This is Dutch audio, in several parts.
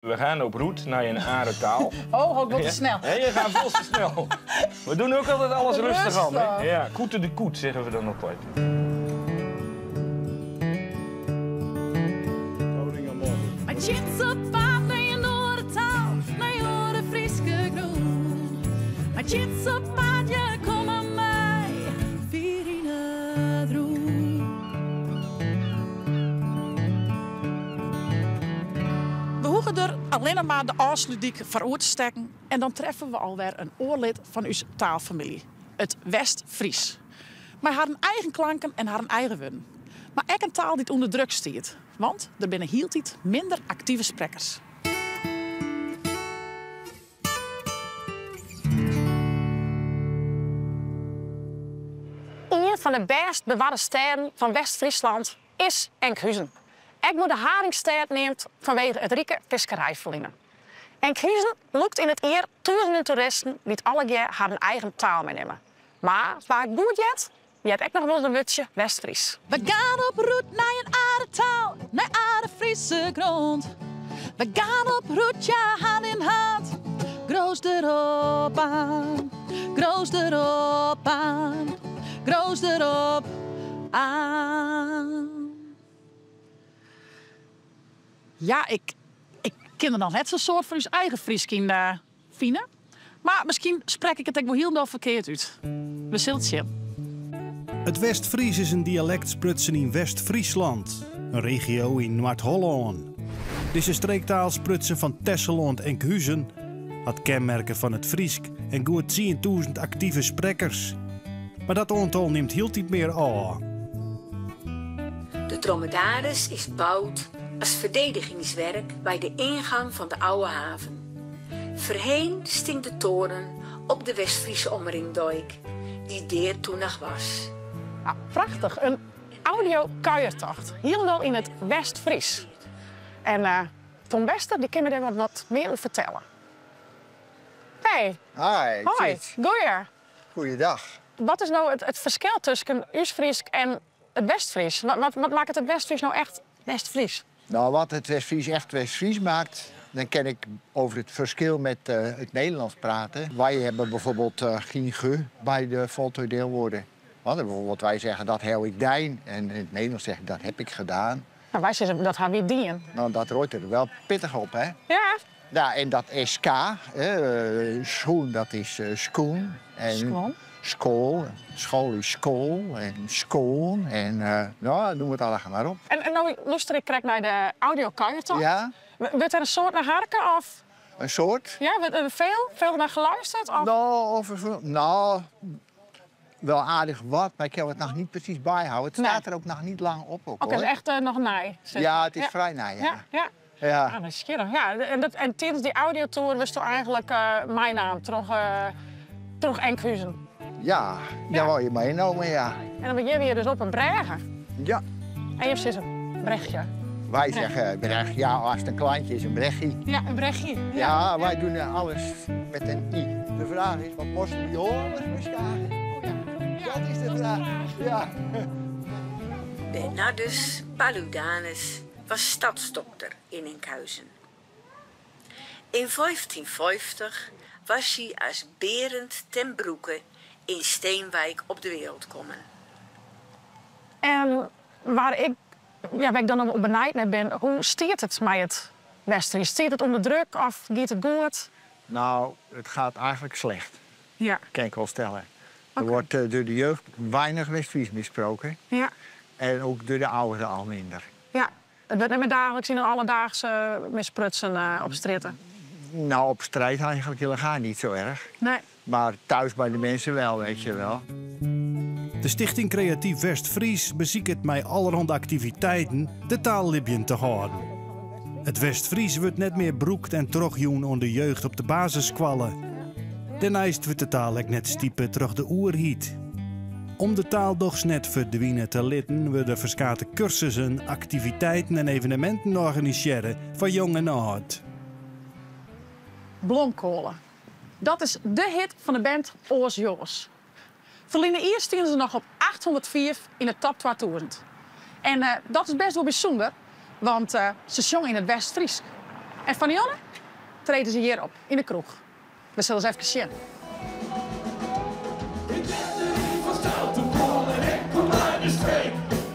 We gaan op route naar een aardetaal. Oh, ik word te snel. Ja, je gaat veel te snel. We doen ook altijd alles rustig aan. Hè? Ja, koete de koet zeggen we dan nog wat. Maar chits op paard naar je Noordertaal, naar je horen Frieske groen. Maar chits op paard, je kom aan mij, Virine droen. We hoeven er alleen nog maar de Aarsludiek voor te steken. En dan treffen we alweer een oorlid van uw taalfamilie. Het West-Fries. Maar haar eigen klanken en haar eigen woorden. Maar ook een taal die onder druk staat. Want er binnen hield iets minder actieve sprekers. Een van de best bewaarde steden van West-Friesland is Enkhuizen. Ik moet de Haringstad neemt vanwege het rijke visserijverliezen. Enkhuizen lukt in het eer duizenden toeristen die alle jaar haar eigen taal meenemen. Maar waar het goed jet, je hebt ook nog wel een wutje West-Fries. We gaan op route naar een aardetaal, naar aarde Friese grond. We gaan op route, ja, hand in hand. Groos erop aan, groos erop aan, groos erop aan. Ja, ik ken er nog net zo'n soort van uw eigen Fries vinden. Maar misschien spreek ik het ook wel heel verkeerd uit. We zullen het zien. Het West-Fries is een dialectsprutsen in West-Friesland, een regio in Noord-Holland. Deze streektaal sprutsen van Tesseland en Enkhuizen had kenmerken van het Friesk en goed 10.000 actieve sprekers. Maar dat aantal neemt heel niet meer aan. De dromedaris is gebouwd als verdedigingswerk bij de ingang van de oude haven. Voorheen stinkt de toren op de West-Friese omringdijk, die deer toen nog was. Nou, prachtig, een audio-kuiertocht. Helemaal in het West-Fries. En Tom Wester die kan me daar wat meer over vertellen. Hey. Hi. Hoi. Goeie. Goeiedag. Wat is nou het verschil tussen Oostfries en het West-Fries? Wat maakt het West-Fries nou echt West-Fries? Nou, wat het West-Fries echt West-Fries maakt, dan ken ik over het verschil met het Nederlands praten. Wij hebben bijvoorbeeld geen ge bij de voltooid deelwoorden. Want bijvoorbeeld wij zeggen dat heb ik dijn en in het Nederlands zeggen dat heb ik gedaan. Nou, wij zeggen dat gaan we dien. Nou, dat roeit er wel pittig op, hè? Ja. Ja, en dat SK, schoen, dat is schoen. En Schoon. School. School is school en schoon en nou, noem het allemaal maar op. En nou luister ik krijg naar de audio-kuiertocht. Ja, Wordt er een soort naar harken of? een soort. Ja, wordt er veel naar geluisterd? Of? Nou, wel aardig wat, maar ik heb het nog niet precies bijhouden. Het staat er ook nog niet lang op. Oké, is echt nog naai. Ja, het is vrij naai, ja. Ja. Ah, dat is schitterend. Ja, en tijdens die audiotour was toch eigenlijk mijn naam, terug Enkhuizen. Ja, daar wou je meenomen, ja. En dan ben je weer dus op een bregen. Ja. En je zit een brechtje. Wij zeggen breg, ja, als het een kleintje is, een breggie. Ja, een brechtje. Ja, wij doen alles met een i. De vraag is, wat moesten die alles beskagen? Dat is de vraag, ja. Bernardus Paludanus was stadsdokter in Enkhuizen. In 1550 was hij als Berend ten Broeke in Steenwijk op de wereld gekomen. En waar ik dan op benijd naar ben, hoe steert het met het West-Fries? Steert het onder druk of gaat het goed? Nou, het gaat eigenlijk slecht, Ja. kan ik wel stellen. Er Oké. wordt door de jeugd weinig West-Fries besproken. Ja. En ook door de ouderen al minder. Ja. Het wordt niet meer dagelijks in een alledaagse misprutsen op stritten. Nou, op strijd eigenlijk helemaal niet zo erg. Nee. Maar thuis bij de mensen wel, weet je wel. De Stichting Creatief West-Fries beziekt mij allerhande activiteiten de taallibjen te houden. Het West-Fries wordt net meer broekt en terugjoen onder de jeugd op de basiskwallen. Daarnaast wordt de taal ook net stiepen terug de oerhiet. Om de taal doch net verdwijnen te litten, worden verschillende cursussen, activiteiten en evenementen organiseren voor jong en oud. Blomkolen. Dat is de hit van de band Oors Joos. Verleden eerst stonden ze nog op 804 in de top 2000. En dat is best wel bijzonder, want ze zongen in het West-Fries. En van Jonne treden ze hier op, in de kroeg. We zullen eens even zien.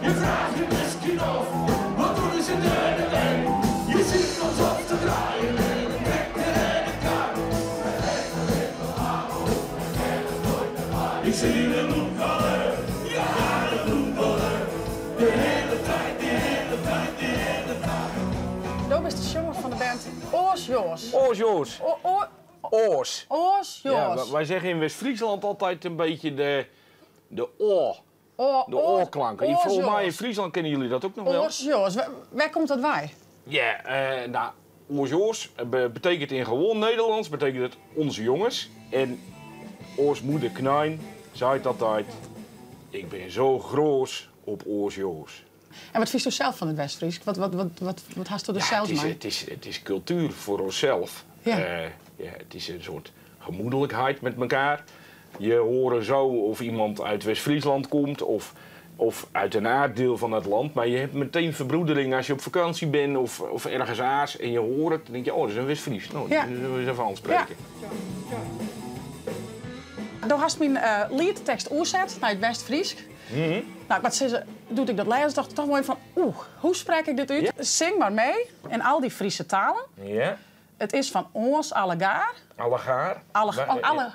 Je vraagt je misschien af, wat doen ze de weg? Je ziet ons op te draaien in de trekker en de kar. Ik zie de bloemvallen, ja de bloemvallen. De hele tijd, de hele tijd, de hele tijd. Dat is de jongen van de band Oors Joos. Oors Joos. Oors. Oors Ja, Joos. wij zeggen in West-Friesland altijd een beetje de oor. De oorklanken. Oors Volgens mij in Joos. Friesland kennen jullie dat ook nog wel. Oors Joos. Waar komt dat wij? Ja, nou, Oors Joos betekent in gewoon Nederlands betekent het onze jongens. En Oors moeder Knijn zei het altijd, ik ben zo groot op Oors Joos. En wat vies je zelf van het West-Fries? Wat haast er zelfs mee? Het is cultuur voor onszelf. Ja. Ja, het is een soort gemoedelijkheid met elkaar. Je hoort zo of iemand uit West-Friesland komt of uit een aarddeel van het land. Maar je hebt meteen verbroedering als je op vakantie bent of ergens aars en je hoort het. Dan denk je, oh, dat is een West-Fries. Nou, Ja. dan zullen we eens even aanspreken. Toen had mijn liedtekst oerzet naar het West-Fries. Nou, wat ze doe ik dat lezen, dacht ik toch mooi van, hoe spreek ik dit uit? Ja. Zing maar mee in al die Friese talen. Ja, Het is van ons allegaar. allegaar.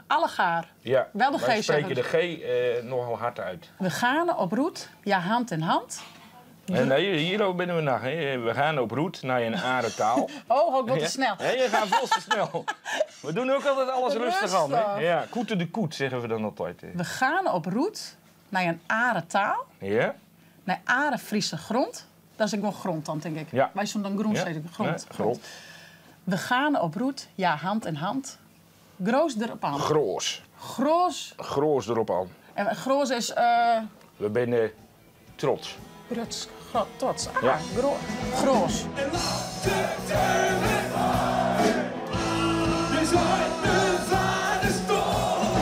Allegaar. Ja, Wel de G wij spreken zeggen. de G nogal hard uit. We gaan op roet, ja, hand in hand. Nee, hier binnen we nog. Hè. We gaan op route naar een aardetaal. Oh, ook wat te snel. Ja, je gaat veel te snel. We doen ook altijd alles rustig aan. Hè? Rustig. Ja, koete de koet zeggen we dan altijd. Hè. We gaan op roet naar een are taal, Ja? naar are Friese grond. Dat is ook wel grond dan, denk ik. Ja. Wij zijn dan groen, Ja. zeg ik. Grond. Ja, grond. We gaan op roet, ja, hand in hand. Groos erop aan. Groos. Groos. Groos erop aan. En groos is We zijn trots. Ruts, trots. Ah, Ja. Groos. En laat de tellen gaan. Je zijn de vaders toch.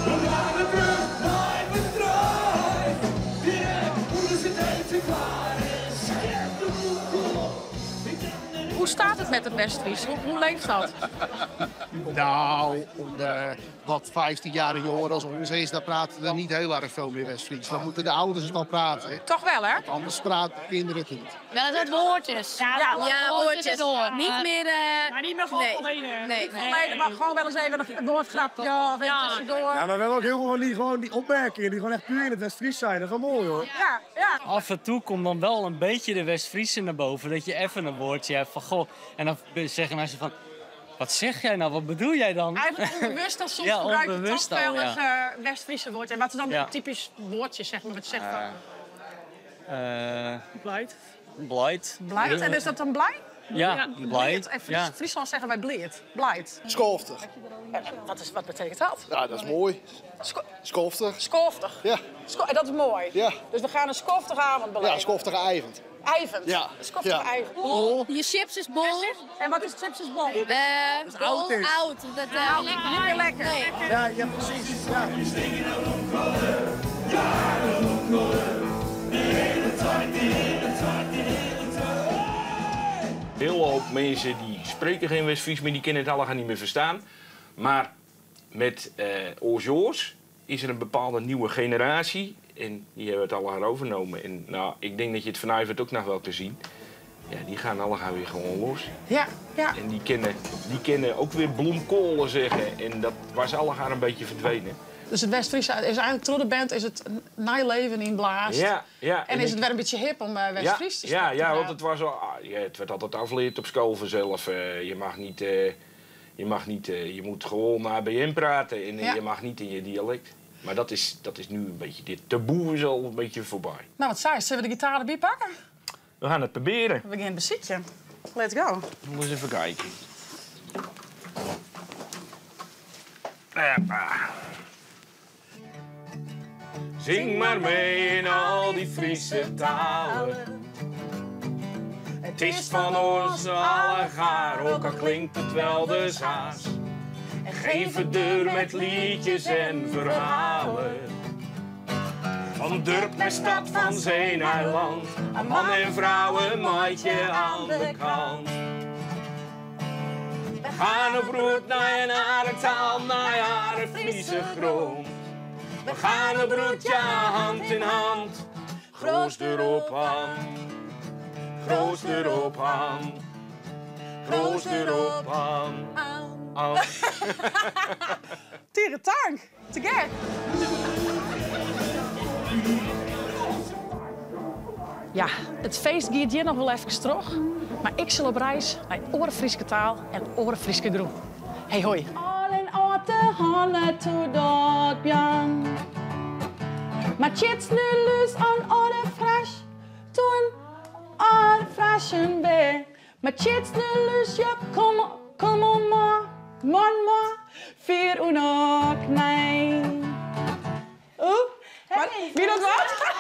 We gaan de brug naar de draai. Direct moeten ze deze klaar is. Scherp de boek op. Hoe staat het met het West-Fries? Hoe leeft dat? Nou, wat 15-jarige jongeren als ons is, daar praten er niet heel erg veel meer West-Fries. Dan moeten de ouders wel praten. Hè. Toch wel, hè? Anders praten kinderen het niet. Wel dat woordjes. Ja, woordjes. Niet meer... Maar niet meer Nee. Nee, maar gewoon wel eens even een woordgrapje. Ja, tussendoor. Ja, maar wel ook heel gewoon die opmerkingen die gewoon echt puur in het West-Fries zijn. Dat is wel mooi hoor. Ja, ja. Af en toe komt dan wel een beetje de West-Friese naar boven. Dat je even een woordje hebt van goh. En dan zeggen mensen van, wat zeg jij nou? Wat bedoel jij dan? Eigenlijk onbewust dan soms Ja, gebruik je onbewust toch al, wel ja. eens West-Friese woord. En wat is dan Ja. een typisch woordje, zeg maar, wat je zegt van Blijd. Blijd. blijd? En is dat dan blij? Ja, blijd. En Ja. Friesland zeggen wij blijd. Blijd. Skoftig. Wat betekent dat? Ja, dat is mooi. Skoftig. Skoftig. Ja. En dat is mooi. Ja. Dus we gaan een skoftige avond beleven. Ja, skoftige avond. Eivend. Ja. Een skoftige Ja. eivend. Je chips is bol. En wat is chips is bol? oud is. Oud. Dat, Niet meer lekker. Nee. Ja, ja precies. Ja. Heel hoop mensen die spreken geen West-Fries meer, die kunnen het allemaal niet meer verstaan. Maar met Oors Joos is er een bepaalde nieuwe generatie en die hebben het allemaal overgenomen. En nou, ik denk dat je het vanavond ook nog wel te zien. Ja, die gaan allemaal weer gewoon los. Ja, ja. En die kennen ook weer bloemkolen zeggen. En dat was allemaal een beetje verdwenen. Dus het West-Fries is eigenlijk, door de band is het nijleven in blaast. Ja, ja. En is het weer een beetje hip om West-Fries te ja, spreken? want het was al, het werd altijd afgeleerd op school vanzelf. Je mag niet, je moet gewoon naar ABN praten en Ja. je mag niet in je dialect. Maar dat is nu een beetje, dit taboe is al een beetje voorbij. Nou, wat zei je? Zullen we de gitaar erbij pakken? We gaan het proberen. We beginnen bezietje. Let's go. Nog eens even kijken. Zing maar mee in al die Friese talen. Het is van ons allegaar, ook al klinkt het wel de Zaas. Geen verdeur met liedjes en verhalen. Van dorp naar stad, van zee naar land. Aan man en vrouw een maatje aan de kant. gaan op route naar een aardtaal, naar haar Friese grond. We gaan op route, ja, hand in hand. Groost erop aan, groost erop aan, groost erop aan. Tegen tank, te gek. Ja, het feest gaat hier nog wel even terug. Maar ik zal op reis naar Oren Frieske taal en Oren Frieske groen. Hey, hoi. Al in oude handen toe dat bjan. Maar tjits nu luus aan oude fresh. Toen aan freshen bij. Maar tjits nu luus, ja, kom on maar. Man, vier uur nog, nee. Oeh, hey. Wie dat wat?